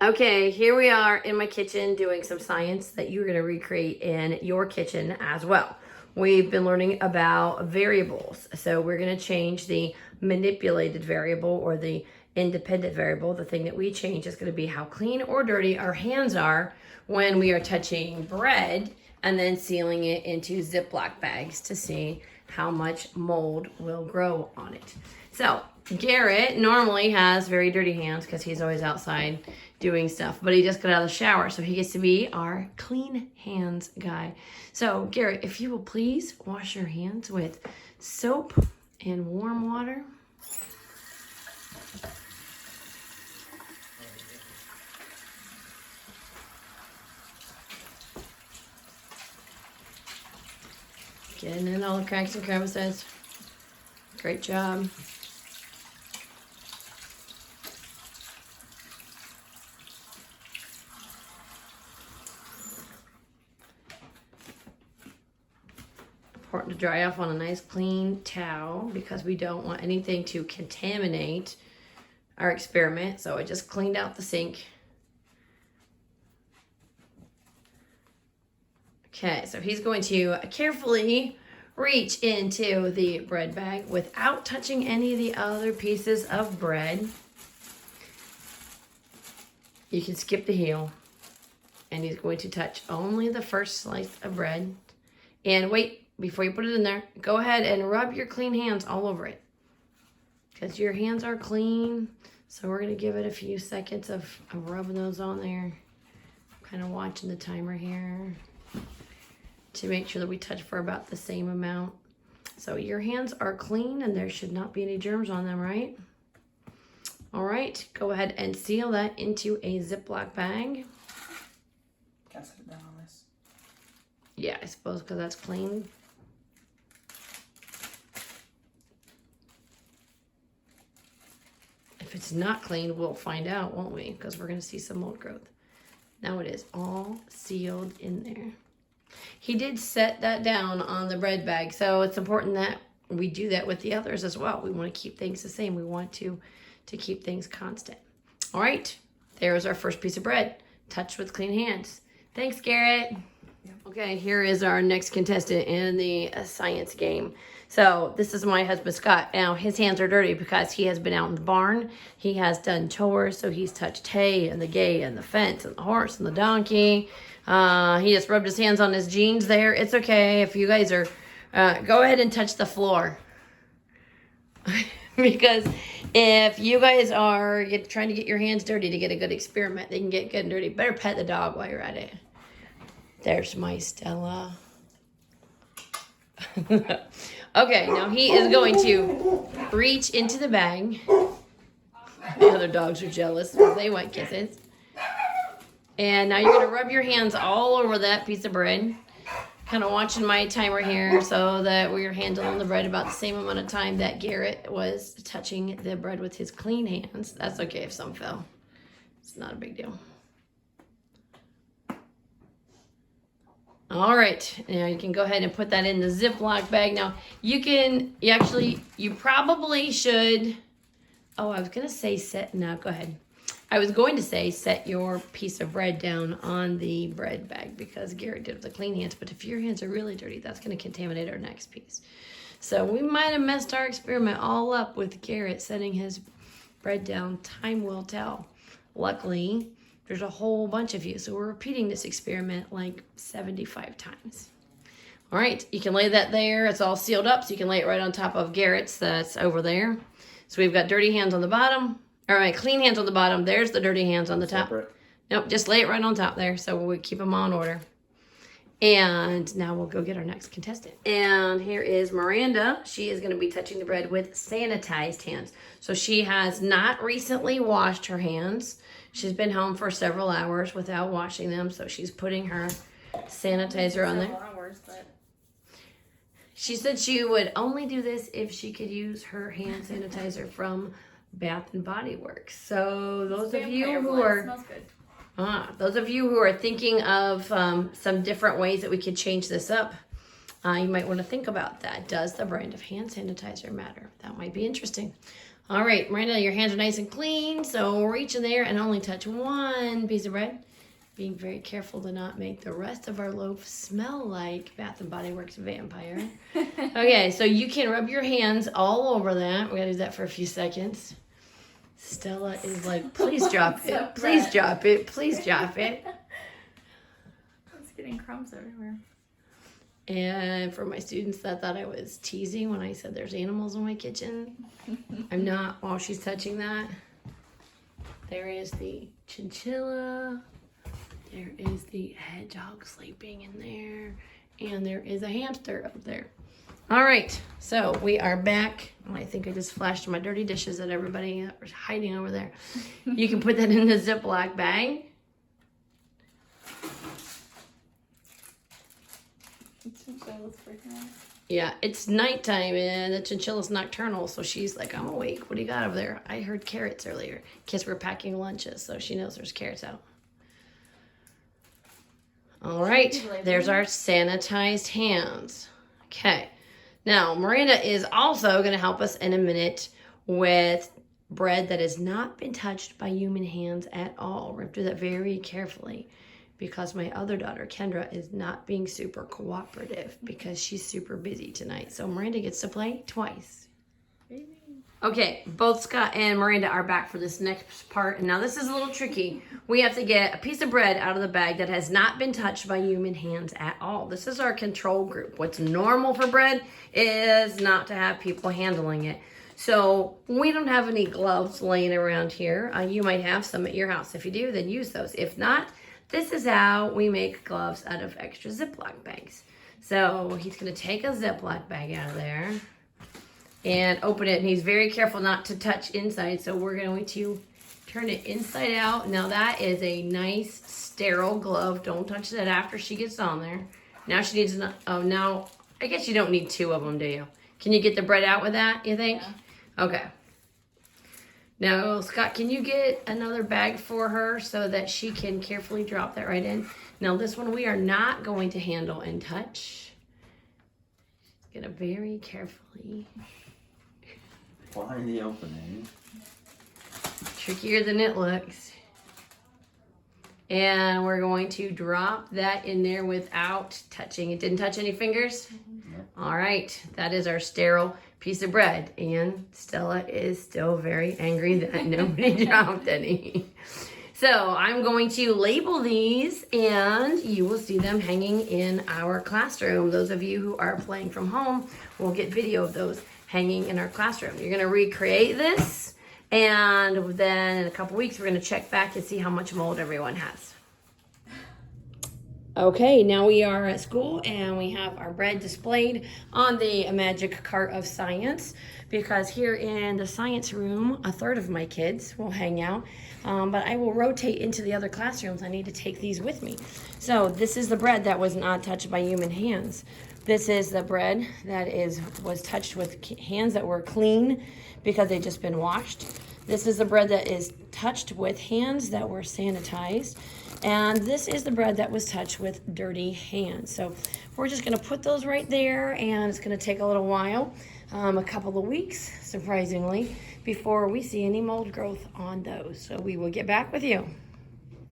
Okay, here we are in my kitchen doing some science that you're going to recreate in your kitchen as well. We've been learning about variables. So we're going to change the manipulated variable or the independent variable. The thing that we change is going to be how clean or dirty our hands are when we are touching bread and then sealing it into Ziploc bags to see how much mold will grow on it. So Garrett normally has very dirty hands because he's always outside doing stuff, but he just got out of the shower, so he gets to be our clean hands guy. So Garrett, if you will please wash your hands with soap and warm water. Getting in all the cracks and crevices. Great job. Important to dry off on a nice clean towel because we don't want anything to contaminate our experiment. So I just cleaned out the sink. Okay, so he's going to carefully reach into the bread bag without touching any of the other pieces of bread. You can skip the heel. And he's going to touch only the first slice of bread. And wait, before you put it in there, go ahead and rub your clean hands all over it. Because your hands are clean. So we're going to give it a few seconds of rubbing those on there. Kind of watching the timer here to make sure that we touch for about the same amount. So your hands are clean and there should not be any germs on them, right? All right, go ahead and seal that into a Ziploc bag. Can I set it down on this? Yeah, I suppose because that's clean. If it's not clean, we'll find out, won't we? Because we're going to see some mold growth. Now it is all sealed in there. He did set that down on the bread bag, so it's important that we do that with the others as well. We want to keep things the same. We want to keep things constant. All right, there's our first piece of bread. Touched with clean hands. Thanks, Garrett. Yep. Okay, here is our next contestant in the science game. So this is my husband, Scott. Now, his hands are dirty because he has been out in the barn. He has done chores, so he's touched hay and the gate and the fence and the horse and the donkey. He just rubbed his hands on his jeans there. It's okay if you guys are, go ahead and touch the floor. Because if you guys are trying to get your hands dirty to get a good experiment, they can get good and dirty. Better pet the dog while you're at it. There's my Stella. Okay, now he is going to reach into the bag. The other dogs are jealous because they want kisses. And now you're going to rub your hands all over that piece of bread. Kind of watching my timer here so that we're handling the bread about the same amount of time that Garrett was touching the bread with his clean hands. That's okay if some fell. It's not a big deal. All right, now you can go ahead and put that in the Ziploc bag. Now you probably should, I was going to say go ahead. I was going to say set your piece of bread down on the bread bag because Garrett did with the clean hands, but if your hands are really dirty, that's going to contaminate our next piece. So we might have messed our experiment all up with Garrett setting his bread down. Time will tell. Luckily, there's a whole bunch of you, so we're repeating this experiment like 75 times. All right, you can lay that there. It's all sealed up, so you can lay it right on top of Garrett's that's over there. So we've got dirty hands on the bottom. All right, clean hands on the bottom. There's the dirty hands on the top. Separate. Nope, just lay it right on top there, so we keep them all in order. And now we'll go get our next contestant. And here is Miranda. She is going to be touching the bread with sanitized hands. So she has not recently washed her hands. She's been home for several hours without washing them, so she's putting her sanitizer on there. Hours, but she said she would only do this if she could use her hand sanitizer from Bath and Body Works. So those of you who are smells good. Those of you who are thinking of some different ways that we could change this up, you might want to think about that. Does the brand of hand sanitizer matter? That might be interesting. All right, Miranda, your hands are nice and clean, so reach in there and only touch one piece of bread. Being very careful to not make the rest of our loaf smell like Bath and Body Works vampire. Okay, so you can rub your hands all over that. We're gonna do that for a few seconds. Stella is like, please drop it, please drop it, please drop it. It's getting crumbs everywhere. And for my students that thought I was teasing when I said there's animals in my kitchen, I'm not while she's touching that. There is the chinchilla. There is the hedgehog sleeping in there. And there is a hamster up there. All right, so we are back. Oh, I think I just flashed my dirty dishes at everybody that was hiding over there. You can put that in the Ziploc bag. Yeah, it's nighttime and the chinchilla's nocturnal, so she's like, I'm awake. What do you got over there? I heard carrots earlier. Kids were packing lunches, so she knows there's carrots out. All right, there's our sanitized hands. Okay, now Miranda is also going to help us in a minute with bread that has not been touched by human hands at all. We're going to do that very carefully because my other daughter, Kendra, is not being super cooperative because she's super busy tonight. So Miranda gets to play twice. Okay, both Scott and Miranda are back for this next part. And now this is a little tricky. We have to get a piece of bread out of the bag that has not been touched by human hands at all. This is our control group. What's normal for bread is not to have people handling it. So we don't have any gloves laying around here. You might have some at your house. If you do, then use those. If not, this is how we make gloves out of extra Ziploc bags. So he's going to take a Ziploc bag out of there and open it, and he's very careful not to touch inside, so we're going to turn it inside out. Now that is a nice sterile glove. Don't touch that after she gets on there. Now she needs now I guess you don't need two of them, do you? Can you get the bread out with that, you think? Yeah. Okay. Now, Scott, can you get another bag for her so that she can carefully drop that right in? Now this one we are not going to handle and touch. Get it very carefully. Find the opening. Trickier than it looks. And we're going to drop that in there without touching. It didn't touch any fingers? Nope. All right, that is our sterile piece of bread. And Stella is still very angry that nobody dropped any. So I'm going to label these and you will see them hanging in our classroom. Those of you who are playing from home will get video of those hanging in our classroom. You're gonna recreate this, and then in a couple weeks we're gonna check back and see how much mold everyone has. Okay, now we are at school and we have our bread displayed on the magic cart of science, because here in the science room, a third of my kids will hang out, but I will rotate into the other classrooms. I need to take these with me. So this is the bread that was not touched by human hands. This is the bread that was touched with hands that were clean because they've just been washed. This is the bread that is touched with hands that were sanitized. And this is the bread that was touched with dirty hands. So we're just gonna put those right there, and it's gonna take a little while, a couple of weeks, surprisingly, before we see any mold growth on those. So we will get back with you.